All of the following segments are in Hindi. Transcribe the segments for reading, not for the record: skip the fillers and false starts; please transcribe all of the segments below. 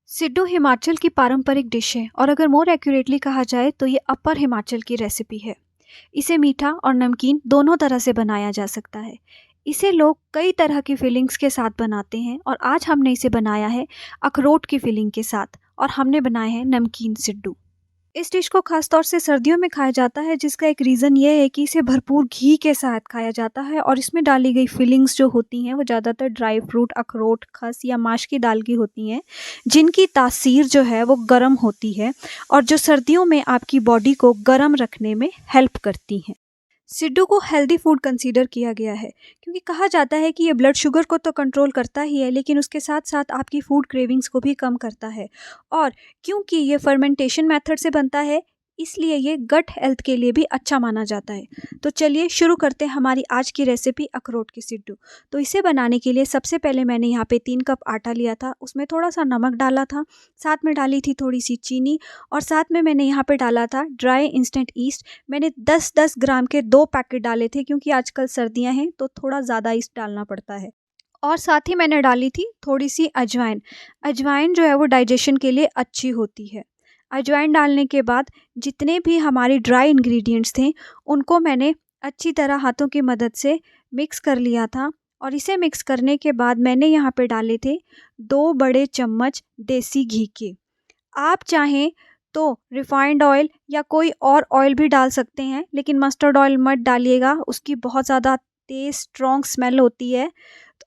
सिड्डू हिमाचल की पारंपरिक डिश है और अगर मोर एक्यूरेटली कहा जाए तो ये अपर हिमाचल की रेसिपी है। इसे मीठा और नमकीन दोनों तरह से बनाया जा सकता है। इसे लोग कई तरह की फीलिंग्स के साथ बनाते हैं और आज हमने इसे बनाया है अखरोट की फीलिंग के साथ और हमने बनाए हैं नमकीन सिड्डू। इस डिश को खास तौर से सर्दियों में खाया जाता है, जिसका एक रीज़न ये है कि इसे भरपूर घी के साथ खाया जाता है और इसमें डाली गई फिलिंग्स जो होती हैं वो ज़्यादातर ड्राई फ्रूट, अखरोट, खस या माश की दाल की होती हैं, जिनकी तासीर जो है वो गर्म होती है और जो सर्दियों में आपकी बॉडी को गर्म रखने में हेल्प करती हैं। सिड्डू को हेल्दी फूड कंसीडर किया गया है क्योंकि कहा जाता है कि ये ब्लड शुगर को तो कंट्रोल करता ही है, लेकिन उसके साथ साथ आपकी फूड क्रेविंग्स को भी कम करता है। और क्योंकि ये फर्मेंटेशन मेथड से बनता है, इसलिए ये गट हेल्थ के लिए भी अच्छा माना जाता है। तो चलिए शुरू करते हैं हमारी आज की रेसिपी अखरोट की सिड्डू। तो इसे बनाने के लिए सबसे पहले मैंने यहाँ पे 3 कप आटा लिया था, उसमें थोड़ा सा नमक डाला था, साथ में डाली थी थोड़ी सी चीनी और साथ में मैंने यहाँ पे डाला था ड्राई इंस्टेंट ईस्ट। मैंने 10-10 ग्राम के 2 पैकेट डाले थे क्योंकि आजकल सर्दियाँ हैं तो थोड़ा ज़्यादा ईस्ट डालना पड़ता है। और साथ ही मैंने डाली थी थोड़ी सी अजवाइन। अजवाइन जो है वो डाइजेशन के लिए अच्छी होती है। अजवाइन डालने के बाद जितने भी हमारे ड्राई इंग्रेडिएंट्स थे उनको मैंने अच्छी तरह हाथों की मदद से मिक्स कर लिया था और इसे मिक्स करने के बाद मैंने यहाँ पे डाले थे 2 बड़े चम्मच देसी घी के। आप चाहें तो रिफाइंड ऑयल या कोई और ऑयल भी डाल सकते हैं, लेकिन मस्टर्ड ऑयल मत डालिएगा, उसकी बहुत ज़्यादा तेज़ स्ट्रॉन्ग स्मेल होती है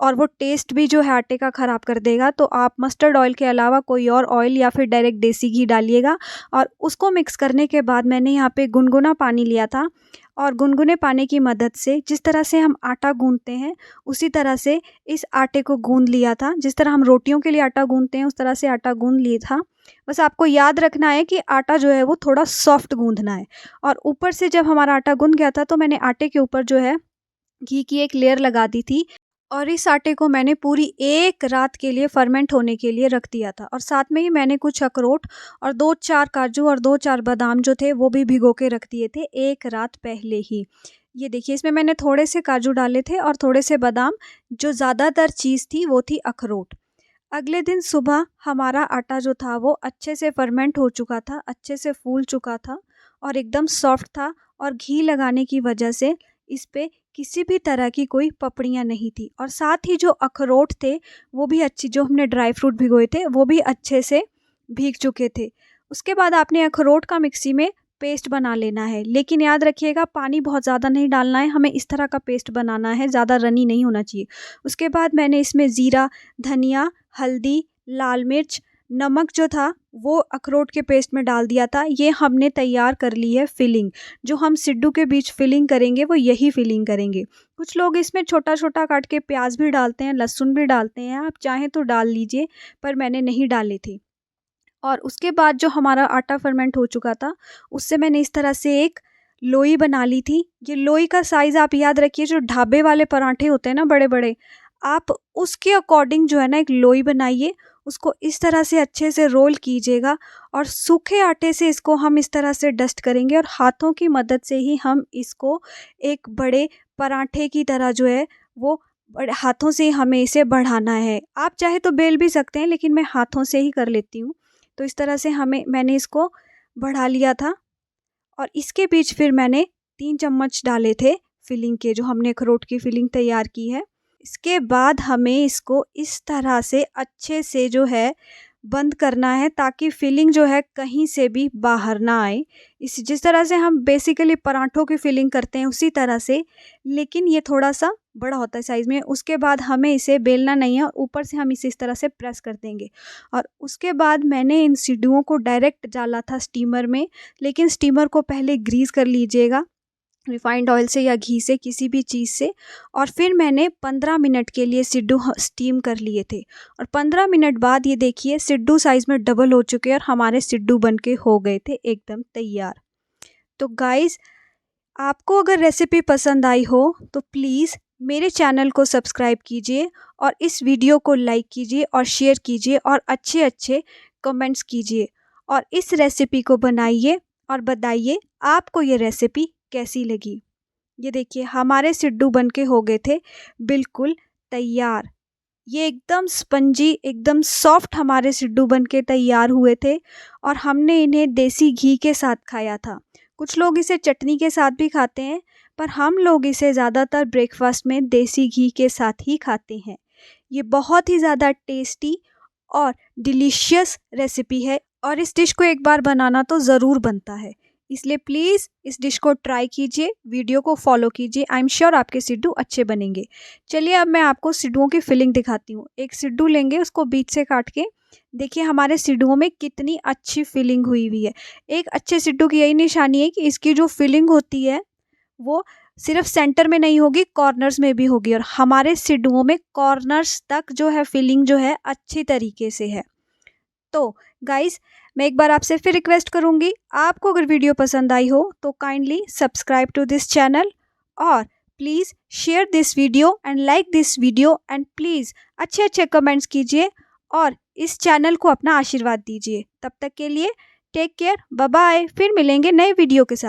और वो टेस्ट भी जो है आटे का ख़राब कर देगा। तो आप मस्टर्ड ऑयल के अलावा कोई और ऑयल या फिर डायरेक्ट देसी घी डालिएगा। और उसको मिक्स करने के बाद मैंने यहाँ पे गुनगुना पानी लिया था और गुनगुने पानी की मदद से जिस तरह से हम आटा गूंथते हैं उसी तरह से इस आटे को गूंद लिया था। जिस तरह हम रोटियों के लिए आटा गूंथते हैं उस तरह से आटा गूंद लिया था। बस आपको याद रखना है कि आटा जो है वो थोड़ा सॉफ्ट गूंथना है। और ऊपर से जब हमारा आटा गूंथ गया था तो मैंने आटे के ऊपर जो है घी की एक लेयर लगा दी थी और इस आटे को मैंने पूरी 1 रात के लिए फर्मेंट होने के लिए रख दिया था। और साथ में ही मैंने कुछ अखरोट और 2-4 काजू और 2-4 बादाम जो थे वो भी भिगो के रख दिए थे 1 रात पहले ही। ये देखिए, इसमें मैंने थोड़े से काजू डाले थे और थोड़े से बादाम। जो ज़्यादातर चीज़ थी वो थी अखरोट। अगले दिन सुबह हमारा आटा जो था वो अच्छे से फर्मेंट हो चुका था, अच्छे से फूल चुका था और एकदम सॉफ्ट था। और घी लगाने की वजह से इस पे किसी भी तरह की कोई पपड़ियाँ नहीं थी और साथ ही जो अखरोट थे वो भी अच्छी, जो हमने ड्राई फ्रूट भिगोए थे वो भी अच्छे से भीग चुके थे। उसके बाद आपने अखरोट का मिक्सी में पेस्ट बना लेना है, लेकिन याद रखिएगा पानी बहुत ज़्यादा नहीं डालना है, हमें इस तरह का पेस्ट बनाना है, ज़्यादा रनी नहीं होना चाहिए। उसके बाद मैंने इसमें ज़ीरा, धनिया, हल्दी, लाल मिर्च, नमक जो था वो अखरोट के पेस्ट में डाल दिया था। ये हमने तैयार कर ली है फिलिंग। जो हम सिड्डू के बीच फिलिंग करेंगे वो यही फिलिंग करेंगे। कुछ लोग इसमें छोटा-छोटा काट के प्याज भी डालते हैं, लहसुन भी डालते हैं, आप चाहें तो डाल लीजिए, पर मैंने नहीं डाले थे। और उसके बाद जो हमारा आटा फर्मेंट हो चुका था उससे मैंने इस तरह से एक लोई बना ली थी। ये लोई का साइज़ आप याद रखिए, जो ढाबे वाले पराठे होते हैं ना बड़े-बड़े, आप उसके अकॉर्डिंग जो है ना एक लोई बनाइए। उसको इस तरह से अच्छे से रोल कीजिएगा और सूखे आटे से इसको हम इस तरह से डस्ट करेंगे और हाथों की मदद से ही हम इसको एक बड़े पराठे की तरह जो है वो बड़े हाथों से ही हमें इसे बढ़ाना है। आप चाहे तो बेल भी सकते हैं, लेकिन मैं हाथों से ही कर लेती हूँ। तो इस तरह से मैंने इसको बढ़ा लिया था और इसके बीच फिर मैंने 3 चम्मच डाले थे फिलिंग के, जो हमने अखरोट की फिलिंग तैयार की है। इसके बाद हमें इसको इस तरह से अच्छे से जो है बंद करना है ताकि फिलिंग जो है कहीं से भी बाहर ना आए। इस जिस तरह से हम बेसिकली पराठों की फिलिंग करते हैं उसी तरह से, लेकिन ये थोड़ा-सा बड़ा होता है साइज़ में। उसके बाद हमें इसे बेलना नहीं है और ऊपर से हम इसे इस तरह से प्रेस कर देंगे। और उसके बाद मैंने इन सिड्डुओं को डायरेक्ट डाला था स्टीमर में, लेकिन स्टीमर को पहले ग्रीस कर लीजिएगा रिफाइंड ऑयल से या घी से, किसी भी चीज़ से। और फिर मैंने 15 मिनट के लिए सिड्डू स्टीम कर लिए थे और 15 मिनट बाद ये देखिए सिड्डू साइज़ में डबल हो चुके हैं और हमारे सिड्डू बनके हो गए थे एकदम तैयार। तो गाइज़, आपको अगर रेसिपी पसंद आई हो तो प्लीज़ मेरे चैनल को सब्सक्राइब कीजिए और इस वीडियो को लाइक कीजिए और शेयर कीजिए और अच्छे-अच्छे कमेंट्स कीजिए और इस रेसिपी को बनाइए और बताइए आपको ये रेसिपी कैसी लगी। ये देखिए हमारे सिड्डू बनके हो गए थे बिल्कुल तैयार। ये एकदम स्पंजी, एकदम सॉफ्ट हमारे सिड्डू बन के तैयार हुए थे और हमने इन्हें देसी घी के साथ खाया था। कुछ लोग इसे चटनी के साथ भी खाते हैं, पर हम लोग इसे ज़्यादातर ब्रेकफास्ट में देसी घी के साथ ही खाते हैं। ये बहुत ही ज़्यादा टेस्टी और डिलीशियस रेसिपी है और इस डिश को एक बार बनाना तो ज़रूर बनता है। इसलिए प्लीज़ इस डिश को ट्राई कीजिए, वीडियो को फॉलो कीजिए। आई एम श्योर आपके सिड्डू अच्छे बनेंगे। चलिए अब मैं आपको सिड्डुओं की फिलिंग दिखाती हूँ। एक सिड्डू लेंगे, उसको बीच से काट के देखिए हमारे सिड्डुओं में कितनी अच्छी फिलिंग हुई हुई है। एक अच्छे सिड्डू की यही निशानी है कि इसकी जो फिलिंग होती है वो सिर्फ सेंटर में नहीं होगी, कॉर्नर्स में भी होगी और हमारे सिड्डुओं में कॉर्नर्स तक जो है फिलिंग जो है अच्छी तरीके से है। तो गाइस, मैं एक बार आपसे फिर रिक्वेस्ट करूंगी, आपको अगर वीडियो पसंद आई हो तो kindly subscribe to this channel और please share this video and like this video and please अच्छे अच्छे कमेंट्स कीजिए और इस चैनल को अपना आशीर्वाद दीजिए। तब तक के लिए टेक केयर, बाय बाय। फिर मिलेंगे नए वीडियो के साथ।